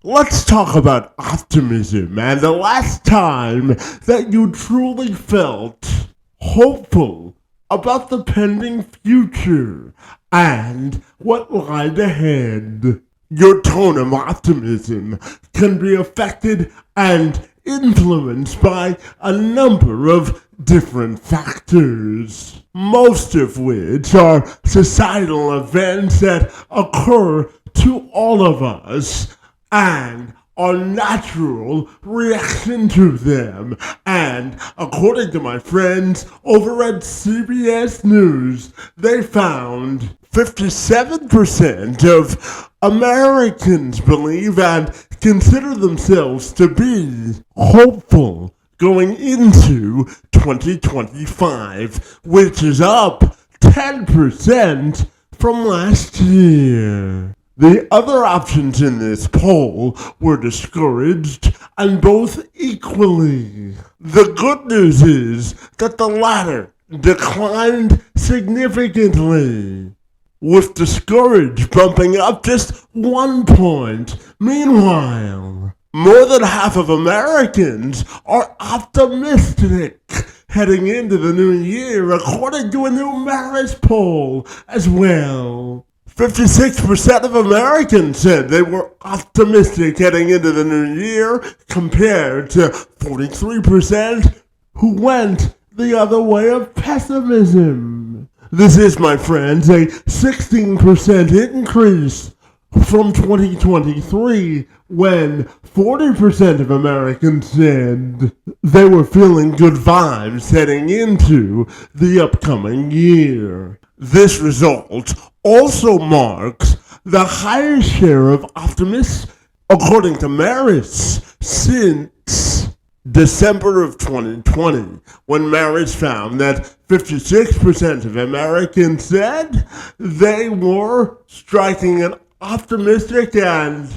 Let's talk about optimism and the last time that you truly felt hopeful about the pending future and what lied ahead. Your tone of optimism can be affected and influenced by a number of different factors, most of which are societal events that occur to all of us and our natural reaction to them. And according to my friends over at CBS News, they found 57% of Americans believe and consider themselves to be hopeful going into 2025, which is up 10% from last year. The other options in this poll were discouraged, and both equally. The good news is that the latter declined significantly, with discouraged bumping up just 1 point. Meanwhile, more than half of Americans are optimistic heading into the new year, according to a new Marist poll as well. 56% of Americans said they were optimistic heading into the new year, compared to 43% who went the other way of pessimism. This is, my friends, a 16% increase from 2023, when 40% of Americans said they were feeling good vibes heading into the upcoming year. This result also marks the highest share of optimists, according to Marist, since December of 2020, when Marist found that 56% of Americans said they were striking an optimistic and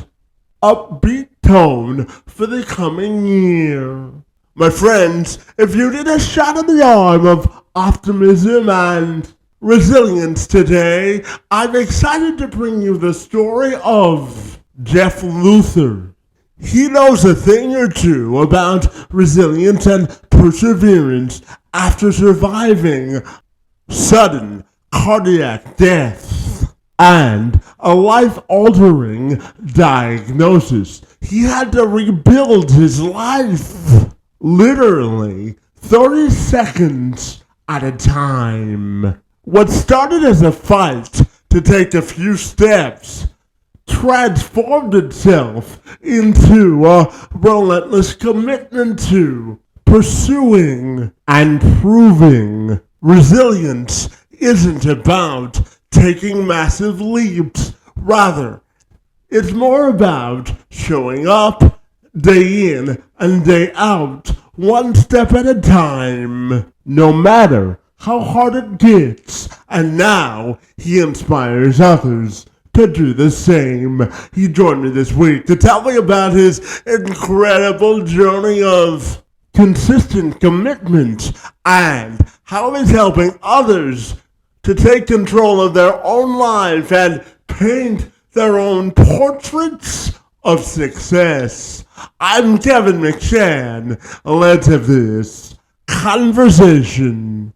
upbeat tone for the coming year. My friends, if you need a shot in the arm of optimism and resilience today, I'm excited to bring you the story of Jeff Luther. He knows a thing or two about resilience and perseverance after surviving sudden cardiac death and a life-altering diagnosis. He had to rebuild his life, literally 30 seconds at a time. What started as a fight to take a few steps transformed itself into a relentless commitment to pursuing and proving. Resilience isn't about taking massive leaps. Rather, it's more about showing up day in and day out, one step at a time, no matter how hard it gets. And now he inspires others to do the same. He joined me this week to tell me about his incredible journey of consistent commitment and how he's helping others to take control of their own life and paint their own portraits of success. I'm Kevin McShann. Let's have this conversation.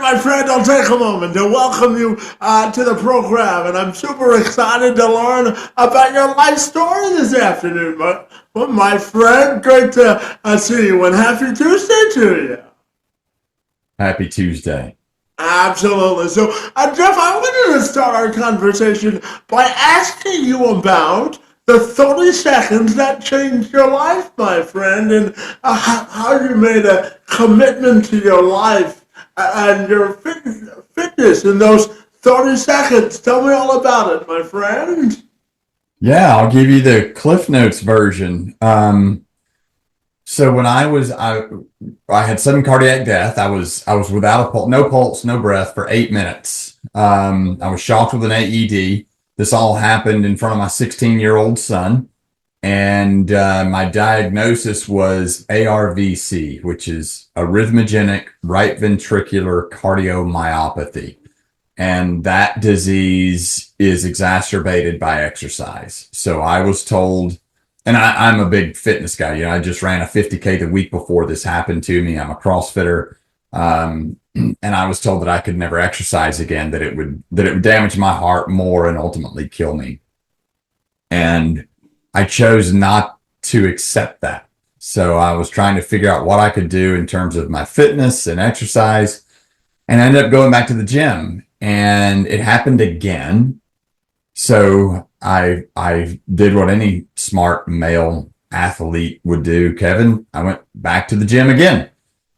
My friend, I'll take a moment to welcome you to the program, and I'm super excited to learn about your life story this afternoon. But my friend, great to see you, and happy Tuesday to you. Happy Tuesday. Absolutely. So, Jeff, I wanted to start our conversation by asking you about the 30 seconds that changed your life, my friend, and how you made a commitment to your life and your fitness in those 30 seconds. Tell me all about it, my friend. Yeah, I'll give you the Cliff Notes version. So when I had sudden cardiac death. I was without a no pulse, no breath for 8 minutes. I was shocked with an AED. This all happened in front of my 16-year-old son, and my diagnosis was ARVC, which is arrhythmogenic right ventricular cardiomyopathy. And that disease is exacerbated by exercise. So I was told, and I'm a big fitness guy. I just ran a 50K the week before this happened to me. I'm a CrossFitter. And I was told that I could never exercise again, that it would damage my heart more and ultimately kill me. And I chose not to accept that. So I was trying to figure out what I could do in terms of my fitness and exercise, and I ended up going back to the gym, and it happened again. So I did what any smart male athlete would do, Kevin. I went back to the gym again.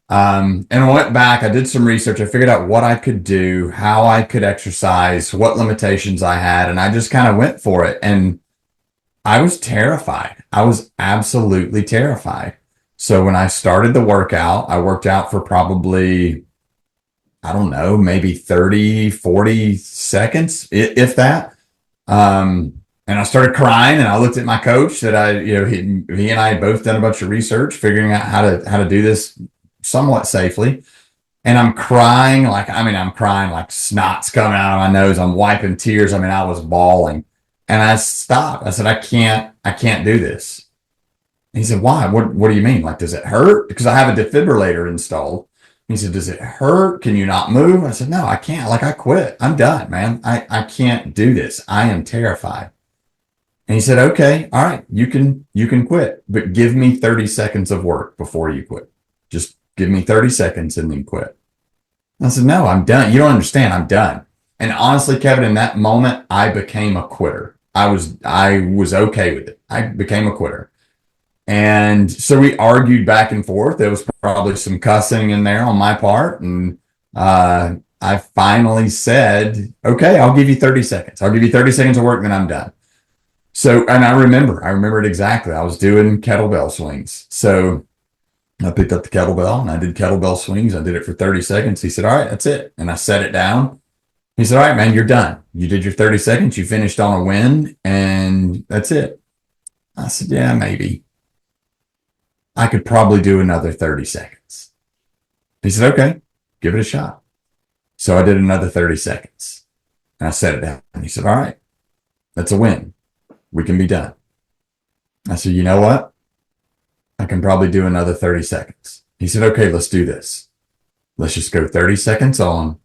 And I went back, I did some research, I figured out what I could do, how I could exercise, what limitations I had, and I just kind of went for it. And I was terrified. I was absolutely terrified. So when I started the workout, I worked out for probably, I don't know, maybe 30, 40 seconds, if that. And I started crying, and I looked at my coach that he and I had both done a bunch of research, figuring out how to do this somewhat safely. And I'm crying like snot's coming out of my nose. I'm wiping tears. I was bawling, and I stopped. I said, I can't do this. And he said, why? What do you mean? Like, does it hurt? Because I have a defibrillator installed. He said, does it hurt? Can you not move? I said, no, I can't. Like, I quit. I'm done, man. I can't do this. I am terrified. And he said, okay, all right, you can quit, but give me 30 seconds of work before you quit. Just give me 30 seconds and then quit. I said, no, I'm done. You don't understand. I'm done. And honestly, Kevin, in that moment, I became a quitter. I was okay with it. I became a quitter. And so we argued back and forth. There was probably some cussing in there on my part. And I finally said, okay, I'll give you 30 seconds. I'll give you 30 seconds of work, then I'm done. So, and I remember it exactly. I was doing kettlebell swings. So I picked up the kettlebell and I did kettlebell swings. I did it for 30 seconds. He said, all right, that's it. And I set it down. He said, all right, man, you're done. You did your 30 seconds. You finished on a win, and that's it. I said, yeah, maybe. I could probably do another 30 seconds. He said, okay, give it a shot. So I did another 30 seconds and I set it down. And he said, all right, that's a win. We can be done. I said, you know what? I can probably do another 30 seconds. He said, okay, let's do this. Let's just go 30 seconds on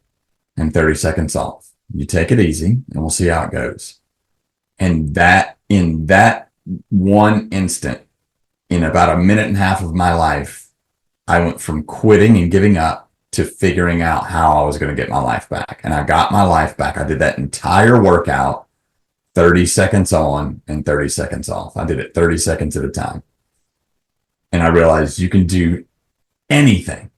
and 30 seconds off. You take it easy and we'll see how it goes. And in that one instant, in about a minute and a half of my life, I went from quitting and giving up to figuring out how I was going to get my life back. And I got my life back. I did that entire workout, 30 seconds on and 30 seconds off. I did it 30 seconds at a time. And I realized you can do anything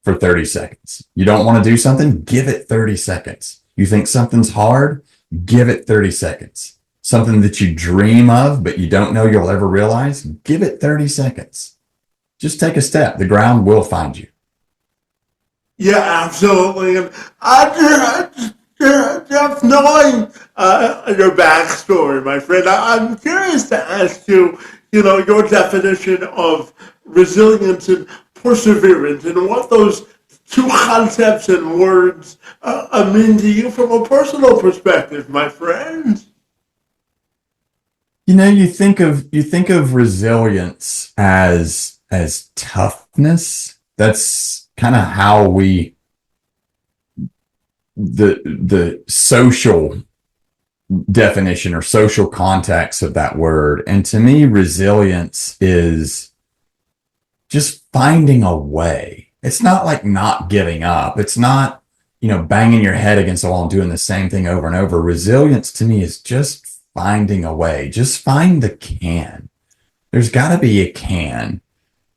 for 30 seconds. You don't want to do something? Give it 30 seconds. You think something's hard? Give it 30 seconds. Something that you dream of, but you don't know you'll ever realize? Give it 30 seconds. Just take a step. The ground will find you. Yeah, absolutely. And just knowing your backstory, my friend, I'm curious to ask you, your definition of resilience and perseverance and what those two concepts and words mean to you from a personal perspective, my friend. You think of resilience as toughness. That's kind of how the social definition or social context of that word. And to me, resilience is just finding a way. It's not like not giving up. It's not, banging your head against the wall and doing the same thing over and over. Resilience to me is just finding a way. Just find the can. There's got to be a can.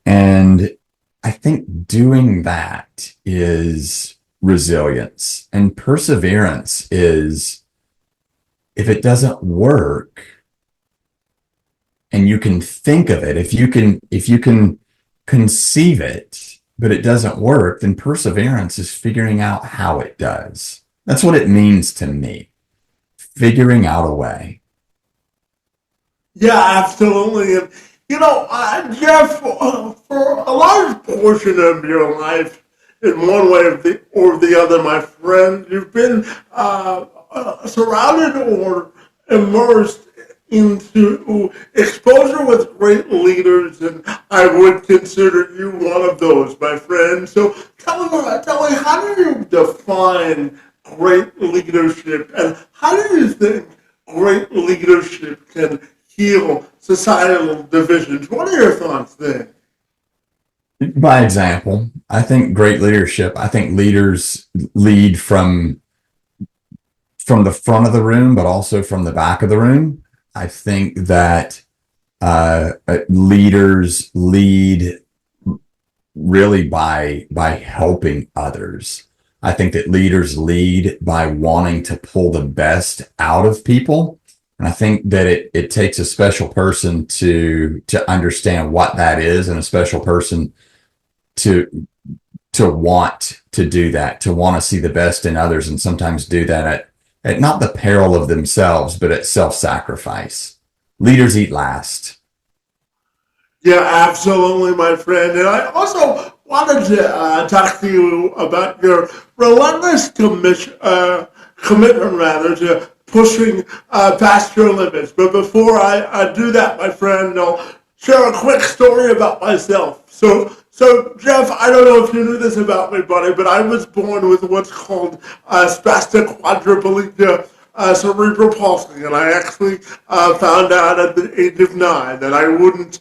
And I think doing that is resilience. And perseverance is, if it doesn't work, and you can think of it, if you can conceive it, but it doesn't work, then perseverance is figuring out how it does. That's what it means to me. Figuring out a way. Yeah, absolutely. And, Jeff, for a large portion of your life, in one way or the other, my friend, you've been surrounded or immersed into exposure with great leaders, and I would consider you one of those, my friend. So tell me, how do you define great leadership, and how do you think great leadership can heal societal divisions? What are your thoughts there? By example, I think great leadership, I think leaders lead from the front of the room, but also from the back of the room. I think that leaders lead really by helping others. I think that leaders lead by wanting to pull the best out of people. And I think that it takes a special person to understand what that is, and a special person to want to do that, to want to see the best in others, and sometimes do that at not the peril of themselves, but at self-sacrifice. Leaders eat last. Yeah, absolutely, my friend. And I also wanted to talk to you about your relentless commitment, rather, to pushing past your limits. But before I do that, my friend, I'll share a quick story about myself. So Jeff, I don't know if you knew this about me, buddy, but I was born with what's called spastic quadriplegia, cerebral palsy, and I actually found out at the age of 9 that I wouldn't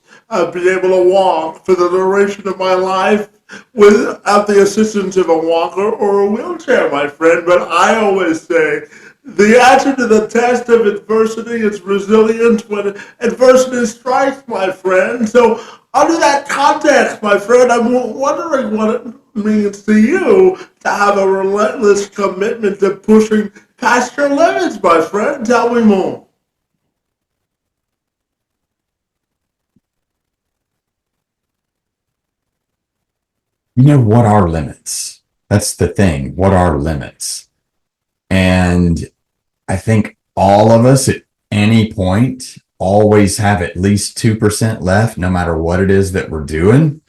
be able to walk for the duration of my life without the assistance of a walker or a wheelchair, my friend. But I always say the answer to the test of adversity is resilience when adversity strikes, my friend. So under that context, my friend, I'm wondering what it means to you to have a relentless commitment to pushing past your limits, my friend. Tell me more. You know, what are limits? That's the thing. What are limits? And I think all of us at any point always have at least 2% left, no matter what it is that we're doing.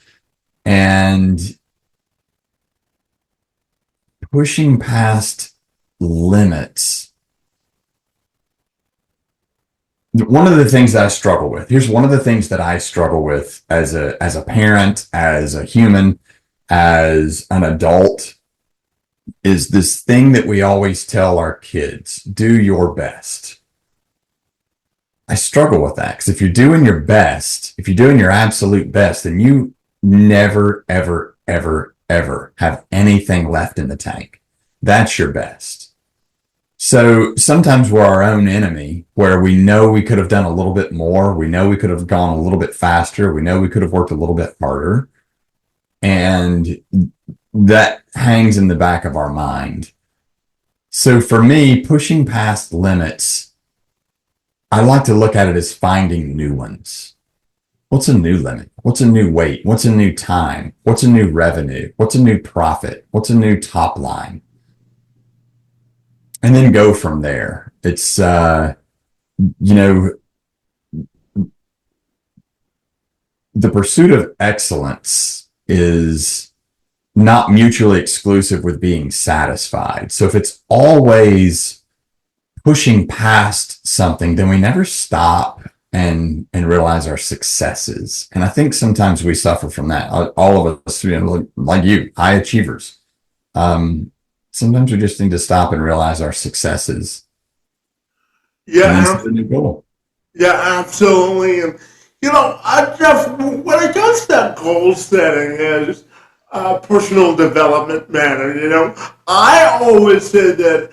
And pushing past limits. One of the things that I struggle with, here's one of the things that I struggle with as a parent, as a human, as an adult, is this thing that we always tell our kids: do your best. I struggle with that, because if you're doing your best, if you're doing your absolute best, then you never, ever, ever, ever have anything left in the tank. That's your best. So sometimes we're our own enemy, where we know we could have done a little bit more. We know we could have gone a little bit faster. We know we could have worked a little bit harder. And that hangs in the back of our mind. So for me, pushing past limits, I like to look at it as finding new ones. What's a new limit? What's a new weight? What's a new time? What's a new revenue? What's a new profit? What's a new top line? And then go from there. It's, you know, the pursuit of excellence is not mutually exclusive with being satisfied. So if it's always pushing past something, then we never stop and realize our successes. And I think sometimes we suffer from that. All of us, you know, like you, high achievers. Sometimes we just need to stop and realize our successes. And then Yeah, set a new goal. yeah, absolutely. And Jeff, when it comes to that goal setting as personal development matter, I always say that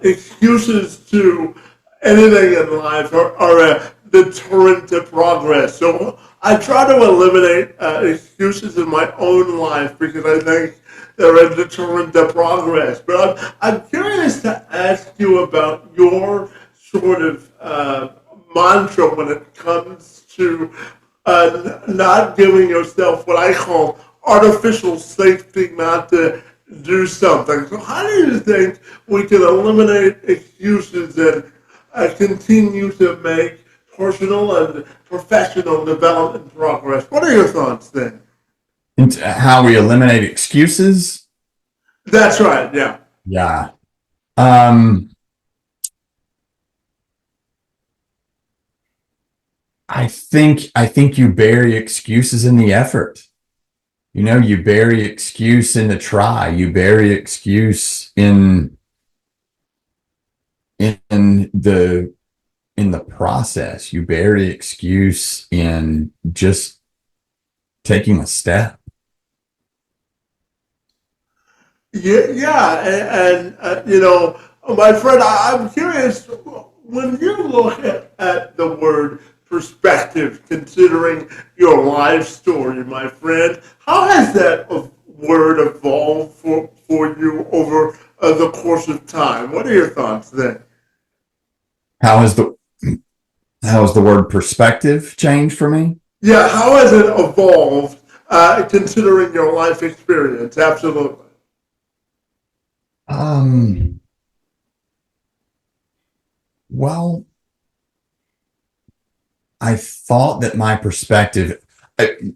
excuses to anything in life are a deterrent to progress. So I try to eliminate excuses in my own life because I think they're a deterrent to progress. But I'm curious to ask you about your sort of mantra when it comes to not giving yourself what I call artificial safety not to do something. So how do you think we can eliminate excuses and continue to make personal and professional development progress? What are your thoughts then? And how we eliminate excuses? That's right, yeah. Yeah. Um, I think you bury excuses in the effort. You bury excuse in the try. You bury excuse in the in the process. You bury excuse in just taking a step. Yeah, my friend, I'm curious when you look at the word perspective, considering your life story, my friend, how has that word evolved for you over the course of time? What are your thoughts then? How has the how has the word perspective changed for me? Yeah, how has it evolved considering your life experience? Absolutely. Um, well, I thought that my perspective, I,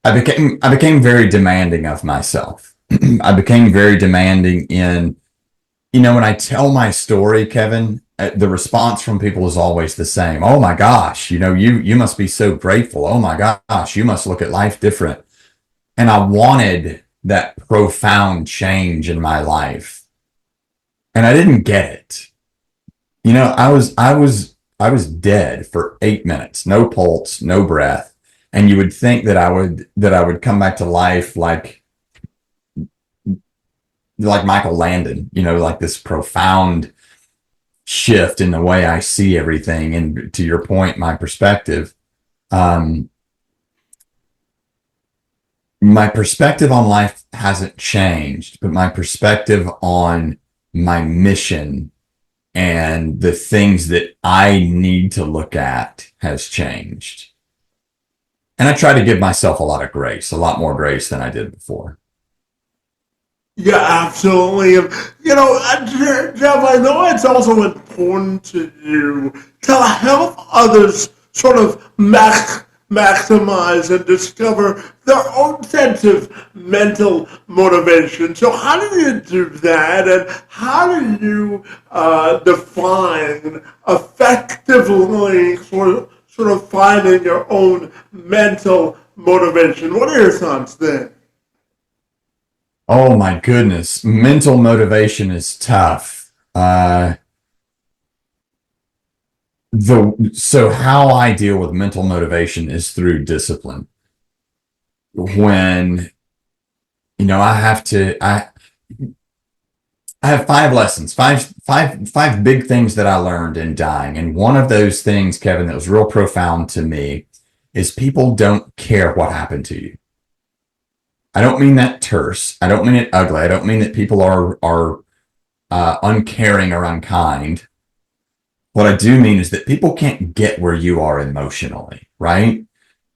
I became very demanding of myself. I became very demanding when I tell my story, Kevin, the response from people is always the same. Oh my gosh, you must be so grateful. Oh my gosh, you must look at life different. And I wanted that profound change in my life, and I didn't get it. I was dead for 8 minutes, no pulse, no breath, and you would think that I would come back to life like Michael Landon, like this profound shift in the way I see everything. And to your point, my perspective, um, my perspective on life hasn't changed, but my perspective on my mission and the things that I need to look at has changed. And I try to give myself a lot of grace, a lot more grace than I did before. Yeah, absolutely. And, Jeff, I know it's also important to you to help others sort of maximize and discover their own sense of mental motivation. So, how do you do that? And how do you define effectively sort of finding your own mental motivation? What are your thoughts there? Oh my goodness. Mental motivation is tough. So how I deal with mental motivation is through discipline. When, I have 5 lessons, five big things that I learned in dying. And one of those things, Kevin, that was real profound to me is people don't care what happened to you. I don't mean that terse. I don't mean it ugly. I don't mean that people are uncaring or unkind. What I do mean is that people can't get where you are emotionally, right?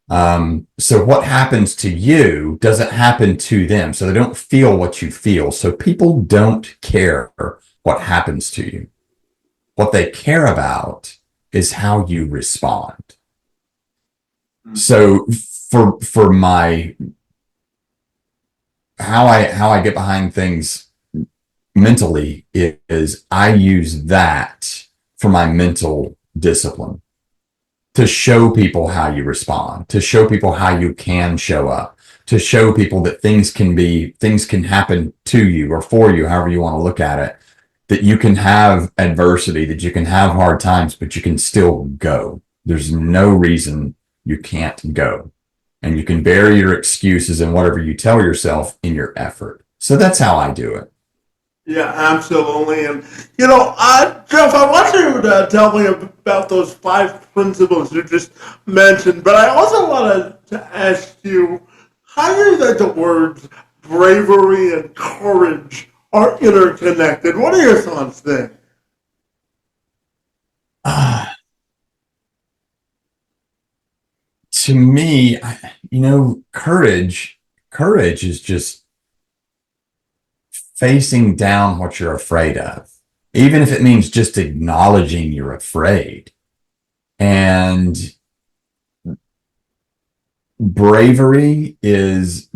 So what happens to you doesn't happen to them. So they don't feel what you feel. So people don't care what happens to you. What they care about is how you respond. So for my how I get behind things mentally is I use that for my mental discipline to show people how you respond, to show people how you can show up, to show people that things can happen to you or for you, however you want to look at it, that you can have adversity, that you can have hard times, but you can still go. There's no reason you can't go. And you can bury your excuses and whatever you tell yourself in your effort. So that's how I do it. Yeah, absolutely. And, Jeff, I want you to tell me about those 5 principles you just mentioned, but I also wanted to ask you how do you think the words bravery and courage are interconnected? What are your thoughts there? Ah, to me, courage is just facing down what you're afraid of, even if it means just acknowledging you're afraid. And bravery is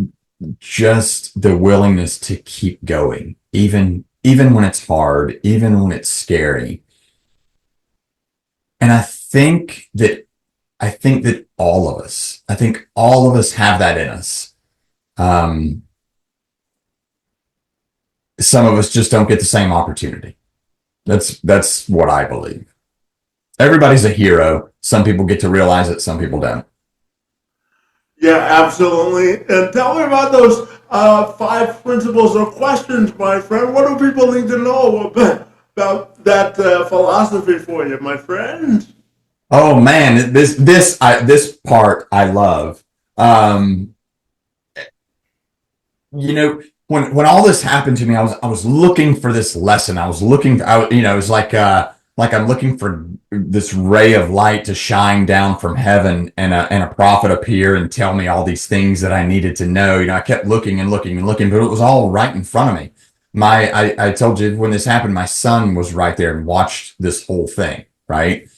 just the willingness to keep going, even when it's hard, even when it's scary. And I think that all of us have that in us. Some of us just don't get the same opportunity. That's what I believe. Everybody's a hero. Some people get to realize it, some people don't. Yeah, absolutely. And tell me about those 5 principles or questions, my friend. What do people need to know about that philosophy for you, my friend? Oh man, this part I love. When all this happened to me, I was looking for this lesson. I was looking, it was like I'm looking for this ray of light to shine down from heaven, and a prophet appear and tell me all these things that I needed to know. I kept looking and looking and looking, but it was all right in front of me. I told you when this happened, my son was right there and watched this whole thing, right?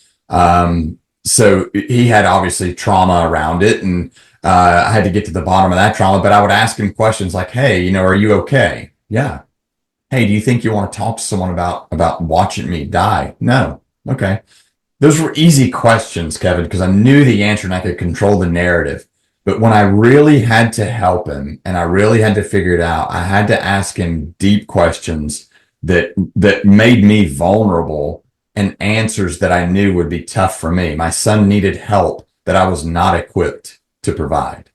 So he had obviously trauma around it, and I had to get to the bottom of that trauma. But I would ask him questions like, "Hey, are you okay?" "Yeah." "Hey, do you think you want to talk to someone about watching me die?" "No." "Okay." Those were easy questions, Kevin, because I knew the answer and I could control the narrative. But when I really had to help him and I really had to figure it out, I had to ask him deep questions that made me vulnerable, and answers that I knew would be tough for me. My son needed help that I was not equipped to provide.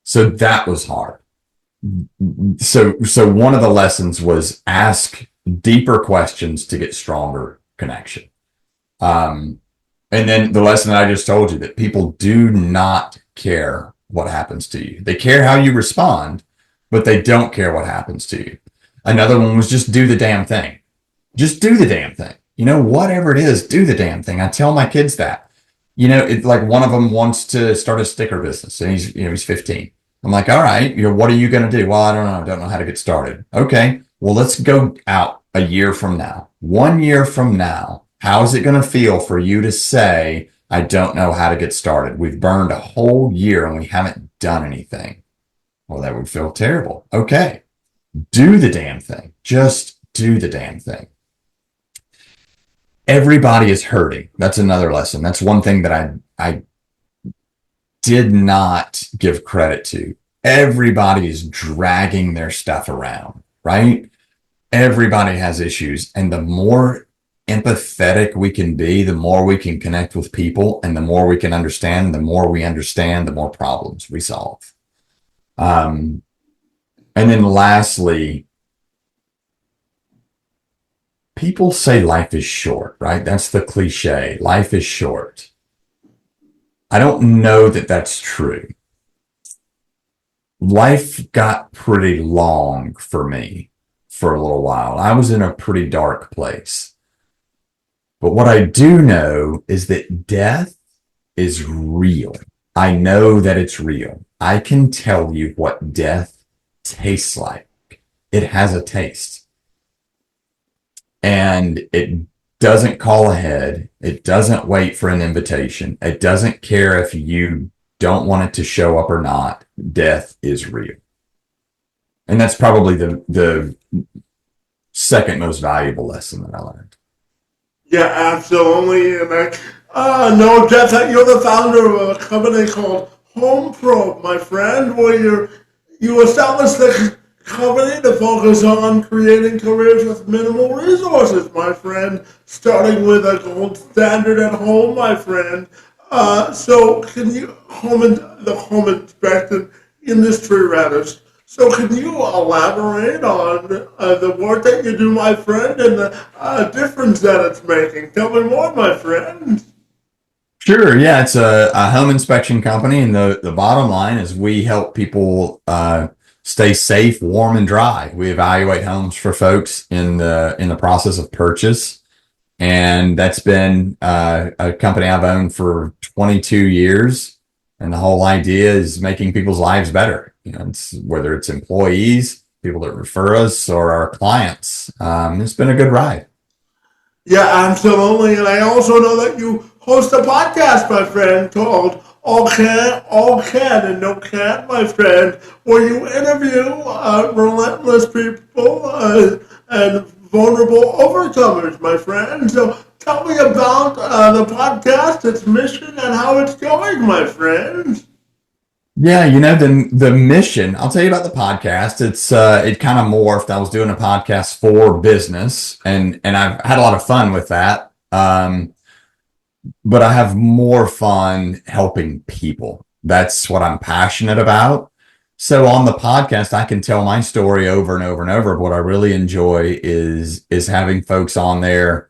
So that was hard. So one of the lessons was ask deeper questions to get stronger connection. And then the lesson that I just told you, that people do not care what happens to you. They care how you respond, but they don't care what happens to you. Another one was just do the damn thing. Just do the damn thing. Whatever it is, do the damn thing. I tell my kids that. It's like one of them wants to start a sticker business, and he's 15. I'm like, all right, what are you going to do? Well, I don't know. I don't know how to get started. Okay, well, let's go out a year from now. 1 year from now, how is it going to feel for you to say, I don't know how to get started? We've burned a whole year and we haven't done anything. Well, that would feel terrible. Okay, do the damn thing. Just do the damn thing. Everybody is hurting. That's another lesson. That's one thing that I did not give credit to. Everybody is dragging their stuff around, right? Everybody has issues. And the more empathetic we can be, the more we can connect with people, and the more we can understand. The more we understand, the more problems we solve. And then lastly, people say life is short, right? That's the cliche. Life is short. I don't know that that's true. Life got pretty long for me for a little while. I was in a pretty dark place. But what I do know is that death is real. I know that it's real. I can tell you what death tastes like. It has a taste. And it doesn't call ahead. It doesn't wait for an invitation. It doesn't care if you don't want it to show up or not. Death is real. And that's probably the second most valuable lesson that I learned. Yeah, absolutely. And I know, Jeff, that you're the founder of a company called Home Pro, my friend, where you established the company to focus on creating careers with minimal resources, my friend, starting with a gold standard at home, my friend. So can you, the home inspection industry, rather, so can you elaborate on the work that you do, my friend, and the difference that it's making? Tell me more, my friend. Sure. Yeah, it's a home inspection company, and the bottom line is we help people stay safe, warm, and dry. We evaluate homes for folks in the process of purchase, and that's been a company I've owned for 22 years. And the whole idea is making people's lives better. Whether it's employees, people that refer us, or our clients. It's been a good ride. Yeah, absolutely. And I also know that you host a podcast, my friend, called All Can and No Can, my friend, where you interview relentless people and vulnerable overcomers, my friend. So tell me about the podcast, its mission, and how it's going, my friend. Yeah, the mission. I'll tell you about the podcast. It kind of morphed. I was doing a podcast for business, and I've had a lot of fun with that. But I have more fun helping people. That's what I'm passionate about. So on the podcast, I can tell my story over and over and over. What I really enjoy is having folks on there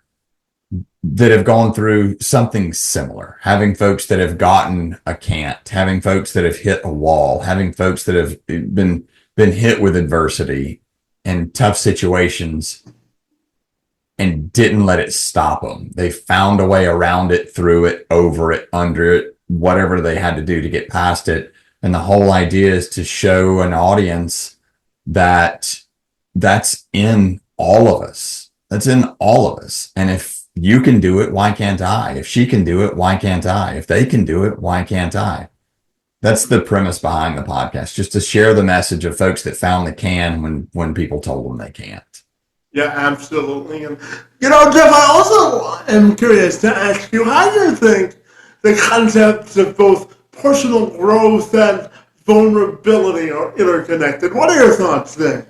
that have gone through something similar, having folks that have gotten a can't, having folks that have hit a wall, having folks that have been hit with adversity and tough situations and didn't let it stop them. They found a way around it, through it, over it, under it, whatever they had to do to get past it. And the whole idea is to show an audience that that's in all of us. That's in all of us. And if you can do it, why can't I? If she can do it, why can't I? If they can do it, why can't I? That's the premise behind the podcast, just to share the message of folks that found they can when people told them they can't. Yeah, absolutely. And, Jeff, I also am curious to ask you how you think the concepts of both personal growth and vulnerability are interconnected. What are your thoughts there?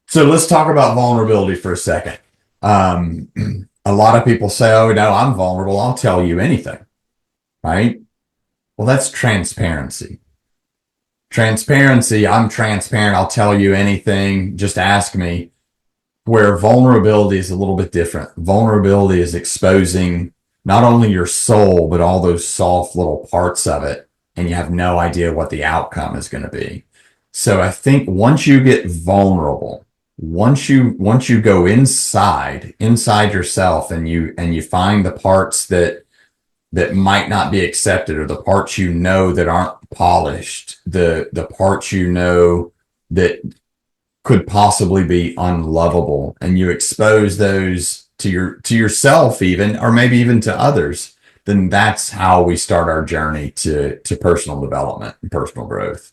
So let's talk about vulnerability for a second. A lot of people say, oh, no, I'm vulnerable. I'll tell you anything, right? Well, that's transparency. Transparency, I'm transparent. I'll tell you anything. Just ask me. Where vulnerability is a little bit different. Vulnerability is exposing not only your soul, but all those soft little parts of it. And you have no idea what the outcome is going to be. So I think once you get vulnerable, once you go inside yourself and you find the parts that might not be accepted, or the parts that aren't polished, the parts that could possibly be unlovable, and you expose those to yourself, even, or maybe even to others, then that's how we start our journey to personal development and personal growth.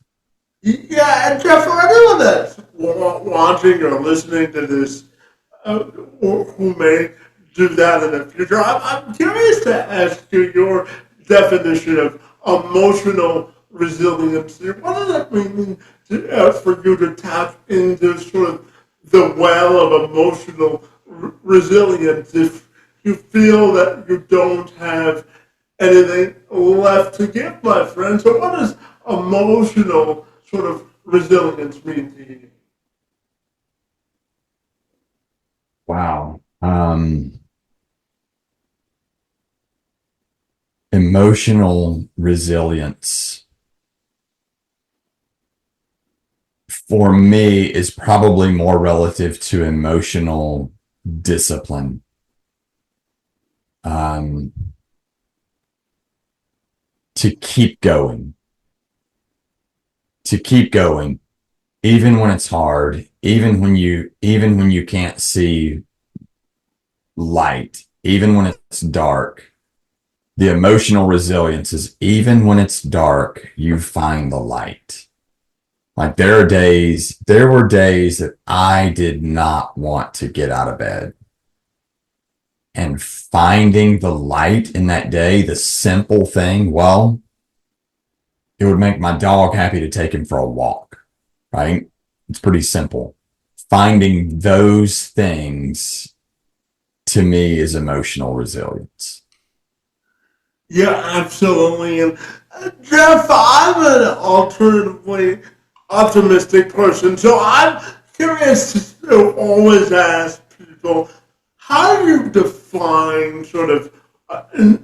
Yeah, and Jeff, for anyone that's watching or listening to this, or who may do that in the future, I'm curious to ask you your definition of emotional resiliency. What does that mean for you to tap into sort of the well of emotional resilience if you feel that you don't have anything left to give, my friend? So what does emotional sort of resilience mean to you? Wow. Emotional resilience for me is probably more relative to emotional discipline. To keep going, even when it's hard, even when you can't see light, even when it's dark. The emotional resilience is even when it's dark, you find the light. Like there were days that I did not want to get out of bed. And finding the light in that day, the simple thing, well, it would make my dog happy to take him for a walk, right? It's pretty simple. Finding those things to me is emotional resilience. Yeah, absolutely. And Jeff, I'm an alternatively optimistic person, so I'm curious to always ask people, how do you define sort of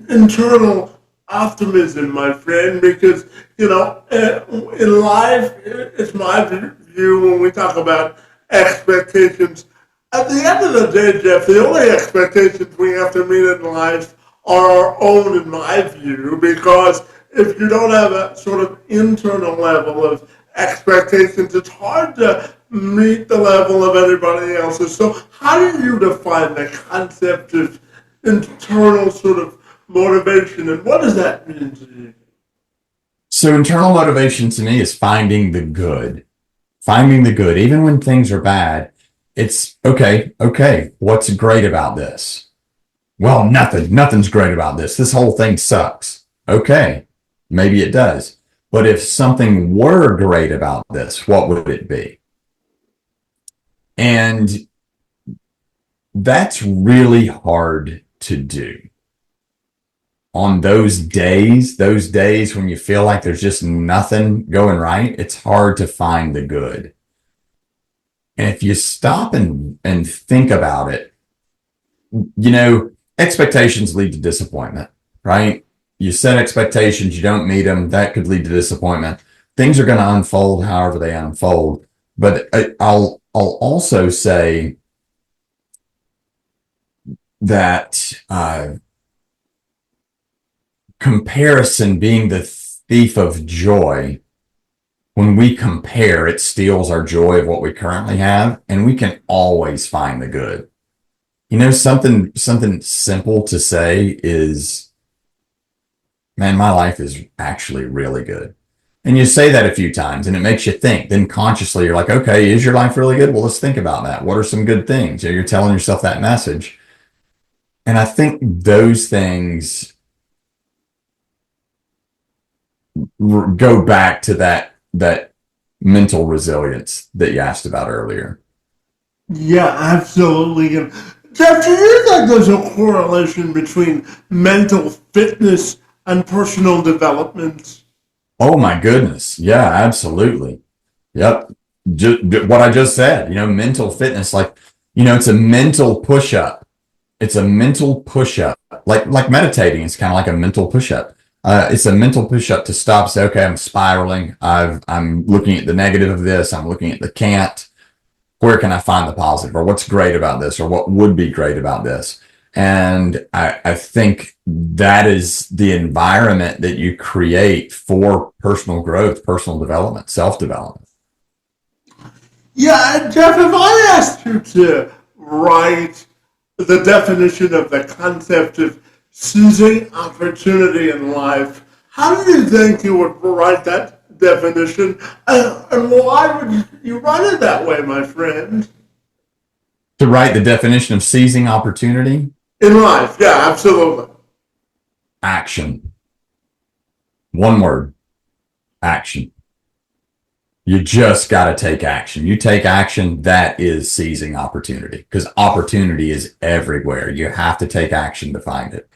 internal optimism, my friend? Because, in life, it's my view when we talk about expectations. At the end of the day, Jeff, the only expectations we have to meet in life are our own, in my view, because if you don't have a sort of internal level of expectations, it's hard to meet the level of anybody else's. So how do you define the concept of internal sort of motivation, and what does that mean to you? So internal motivation to me is finding the good. Finding the good, even when things are bad, it's okay, what's great about this? Well, nothing's great about this. This whole thing sucks. Okay, maybe it does. But if something were great about this, what would it be? And that's really hard to do. On those days when you feel like there's just nothing going right, it's hard to find the good. And if you stop and think about it, expectations lead to disappointment, right? You set expectations, you don't meet them, that could lead to disappointment. Things are going to unfold however they unfold. But I'll also say that comparison being the thief of joy, when we compare, it steals our joy of what we currently have, and we can always find the good. Something simple to say is, man, my life is actually really good. And you say that a few times and it makes you think. Then consciously you're like, okay, is your life really good? Well, let's think about that. What are some good things? You're telling yourself that message. And I think those things go back to that mental resilience that you asked about earlier. Yeah, absolutely. And Jeff, do you think there's a correlation between mental fitness and personal development? Oh my goodness. Yeah, absolutely. Yep. What I just said, mental fitness, it's a mental push-up. It's a mental push-up. Like meditating, it's kind of like a mental push-up. It's a mental push-up to stop, say, okay, I'm spiraling. I'm looking at the negative of this. I'm looking at the can't. Where can I find the positive, or what's great about this, or what would be great about this? And I think that is the environment that you create for personal growth, personal development, self-development. Yeah, and Jeff, if I asked you to write the definition of the concept of seizing opportunity in life, how do you think you would write that definition? And why would you write it that way, my friend? To write the definition of seizing opportunity? In life, yeah, absolutely. Action. One word. Action. You just got to take action. You take action, that is seizing opportunity, because opportunity is everywhere. You have to take action to find it.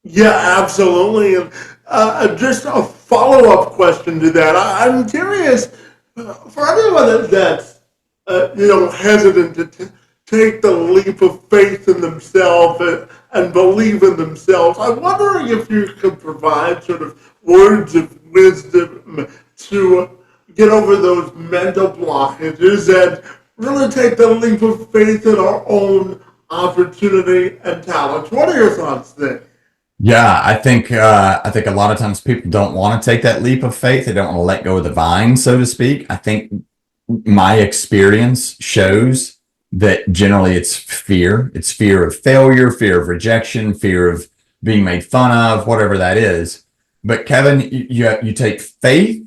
Yeah, absolutely. And just a follow-up question to that. I'm curious, for anyone that's hesitant to take the leap of faith in themselves and believe in themselves, I'm wondering if you could provide sort of words of wisdom to get over those mental blockages and really take the leap of faith in our own opportunity and talents. What are your thoughts there? Yeah, I think a lot of times people don't want to take that leap of faith. They don't want to let go of the vine, so to speak. I think my experience shows that generally it's fear. It's fear of failure, fear of rejection, fear of being made fun of, whatever that is. But Kevin, you take faith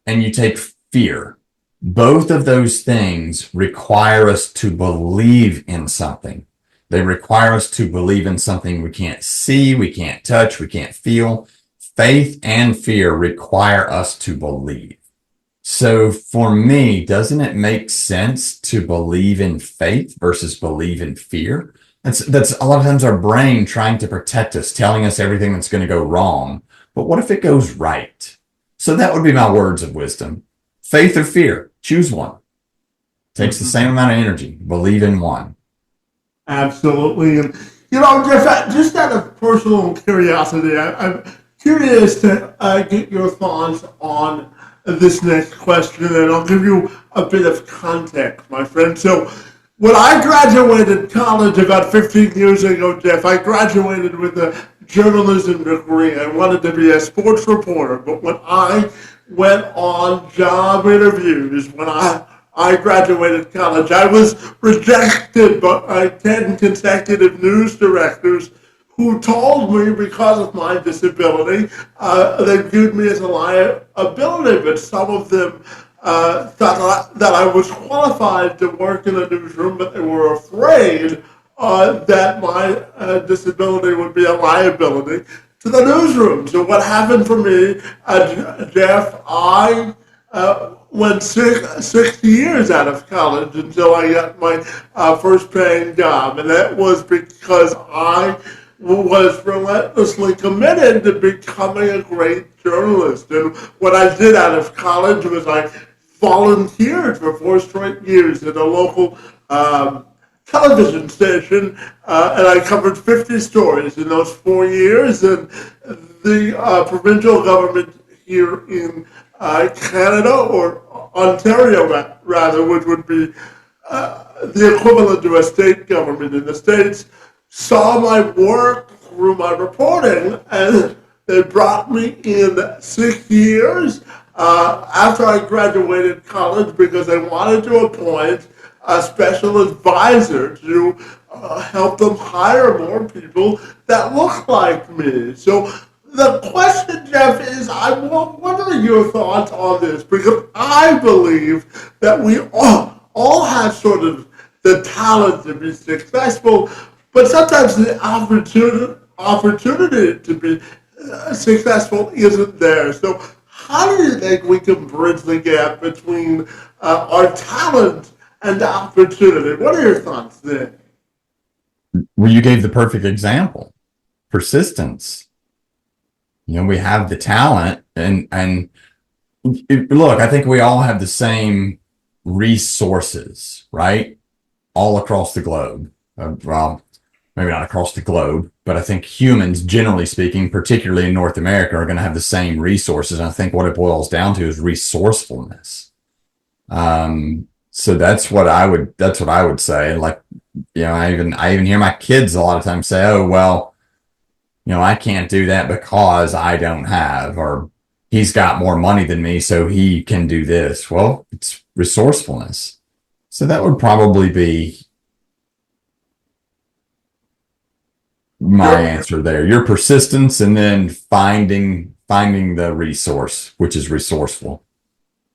and you take fear. Both of those things require us to believe in something. They require us to believe in something we can't see, we can't touch, we can't feel. Faith and fear require us to believe. So for me, doesn't it make sense to believe in faith versus believe in fear? That's a lot of times our brain trying to protect us, telling us everything that's going to go wrong. But what if it goes right? So that would be my words of wisdom. Faith or fear, choose one. Takes the same amount of energy. Believe in one. Absolutely. And, Jeff, just out of personal curiosity, I'm curious to get your thoughts on this next question, and I'll give you a bit of context, my friend. So, when I graduated college about 15 years ago, Jeff, I graduated with a journalism degree. I wanted to be a sports reporter, but when I went on job interviews, when I graduated college, I was rejected by 10 consecutive news directors who told me because of my disability, they viewed me as a liability, but some of them thought that I was qualified to work in a newsroom, but they were afraid that my disability would be a liability to the newsroom. So what happened for me, Jeff, I went 6 years out of college until I got my first paying job. And that was because I was relentlessly committed to becoming a great journalist. And what I did out of college was I volunteered for 4 straight years at a local television station, and I covered 50 stories in those 4 years. And the provincial government here in Canada, or Ontario rather, which would be the equivalent to a state government in the States, saw my work through my reporting, and they brought me in 6 years after I graduated college because they wanted to appoint a special advisor to help them hire more people that look like me. So the question, Jeff, is what are your thoughts on this? Because I believe that we all have sort of the talent to be successful, but sometimes the opportunity to be successful isn't there. So how do you think we can bridge the gap between our talent and opportunity? What are your thoughts there? Well, you gave the perfect example. Persistence. We have the talent, and look, I think we all have the same resources, right? All across the globe. Well, maybe not across the globe, but I think humans, generally speaking, particularly in North America, are going to have the same resources. And I think what it boils down to is resourcefulness. So that's what I would say. Like, I even hear my kids a lot of times say, "Oh, well, I can't do that because I don't have," or "he's got more money than me, so he can do this." Well, it's resourcefulness. So that would probably be my answer there. Your persistence, and then finding the resource, which is resourceful.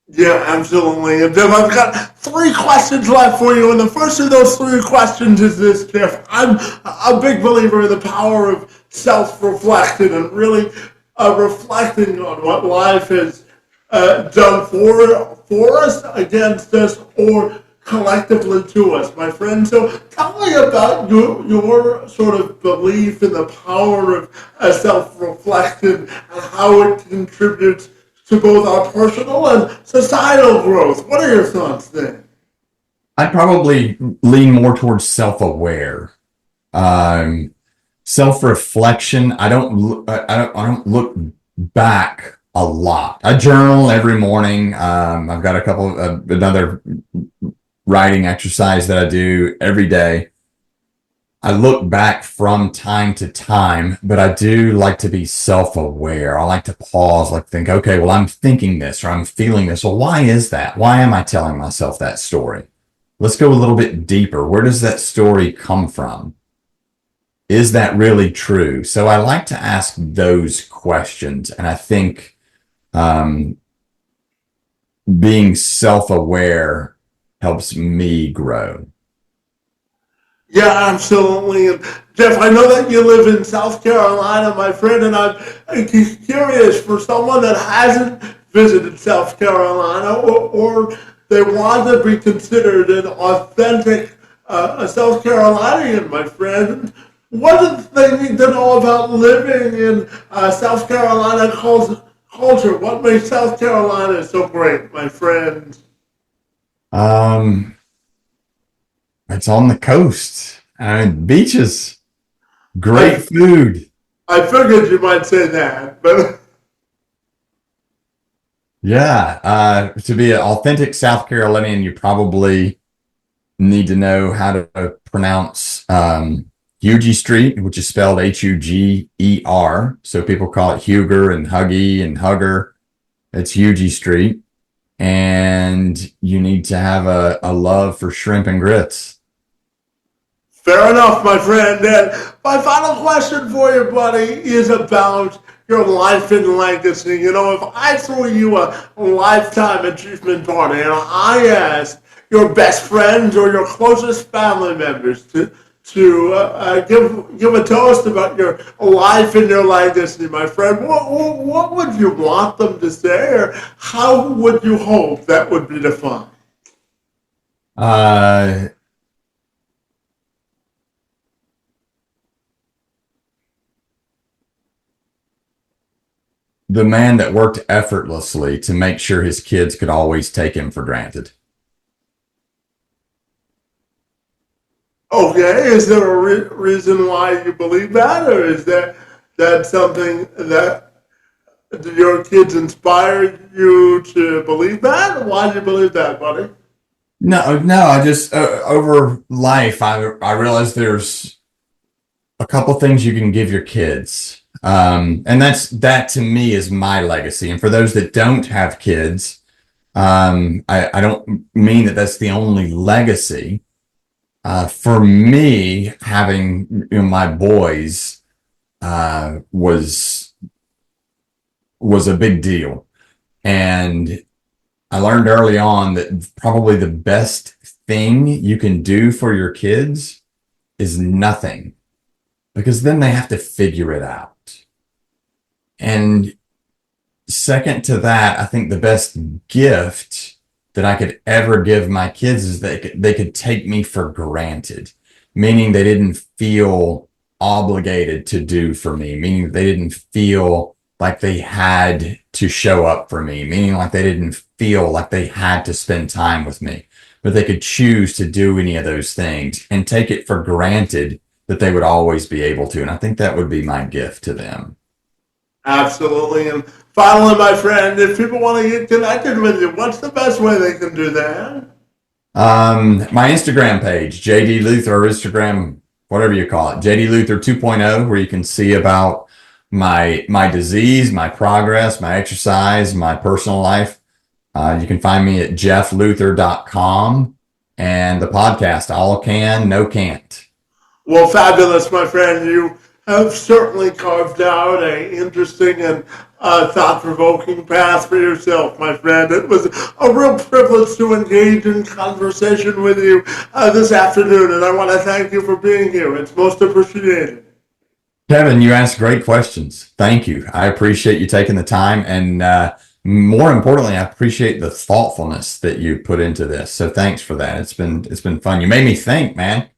Yeah, absolutely. And Jeff, I've got 3 questions left for you. And the first of those 3 questions is this, Jeff. I'm a big believer in the power of self-reflection and really reflecting on what life has done for us, against us, or collectively to us, my friend. So tell me about your sort of belief in the power of self-reflection and how it contributes to both our personal and societal growth. What are your thoughts there? I'd probably lean more towards self-aware. Self-reflection. I don't look back a lot. I journal every morning. I've got a couple of another writing exercise that I do every day. I look back from time to time, but I do like to be self-aware. I like to pause, like think, okay, well, I'm thinking this or I'm feeling this. Well, why is that? Why am I telling myself that story? Let's go a little bit deeper. Where does that story come from? Is that really true? So I like to ask those questions. And I think being self-aware helps me grow. Yeah, absolutely. And Jeff, I know that you live in South Carolina, my friend, and I'm curious, for someone that hasn't visited South Carolina, or they want to be considered an authentic South Carolinian, my friend, what do they need to know about living in South Carolina culture? What makes South Carolina so great, my friend? It's on the coast. Beaches, I, great food. I figured you might say that, but Yeah. To be an authentic South Carolinian, you probably need to know how to pronounce Huger Street, which is spelled Huger. So people call it Huger and Huggy and Hugger. It's Huger Street. And you need to have a love for shrimp and grits. Fair enough, my friend. And my final question for you, buddy, is about your life and legacy. You know, if I throw you a lifetime achievement party and I asked your best friends or your closest family members to give a toast about your life and your legacy, my friend, what would you want them to say, or how would you hope that would be defined? The man that worked effortlessly to make sure his kids could always take him for granted. Okay, is there a reason why you believe that, or is that something that did your kids inspire you to believe that? Why do you believe that, buddy? No, I just over life, I realized there's a couple things you can give your kids. And that to me is my legacy. And for those that don't have kids, I don't mean that that's the only legacy. For me, having my boys was a big deal. And I learned early on that probably the best thing you can do for your kids is nothing, because then they have to figure it out. And second to that, I think the best gift that I could ever give my kids is that they could take me for granted, meaning they didn't feel obligated to do for me, meaning they didn't feel like they had to show up for me, meaning like they didn't feel like they had to spend time with me, but they could choose to do any of those things and take it for granted that they would always be able to. And I think that would be my gift to them. Absolutely. And finally, my friend, if people want to get connected with you, what's the best way they can do that? My Instagram page, JD Luther, or Instagram, whatever you call it, JD Luther 2.0, where you can see about my disease, my progress, my exercise, my personal life. You can find me at jeffluther.com, and the podcast, All Can, No Can't. Well, fabulous, my friend. You have certainly carved out an interesting and thought-provoking path for yourself, my friend. It was a real privilege to engage in conversation with you this afternoon, and I want to thank you for being here. It's most appreciated. Kevin, you asked great questions. Thank you. I appreciate you taking the time, and more importantly, I appreciate the thoughtfulness that you put into this. So thanks for that. It's been fun. You made me think, man.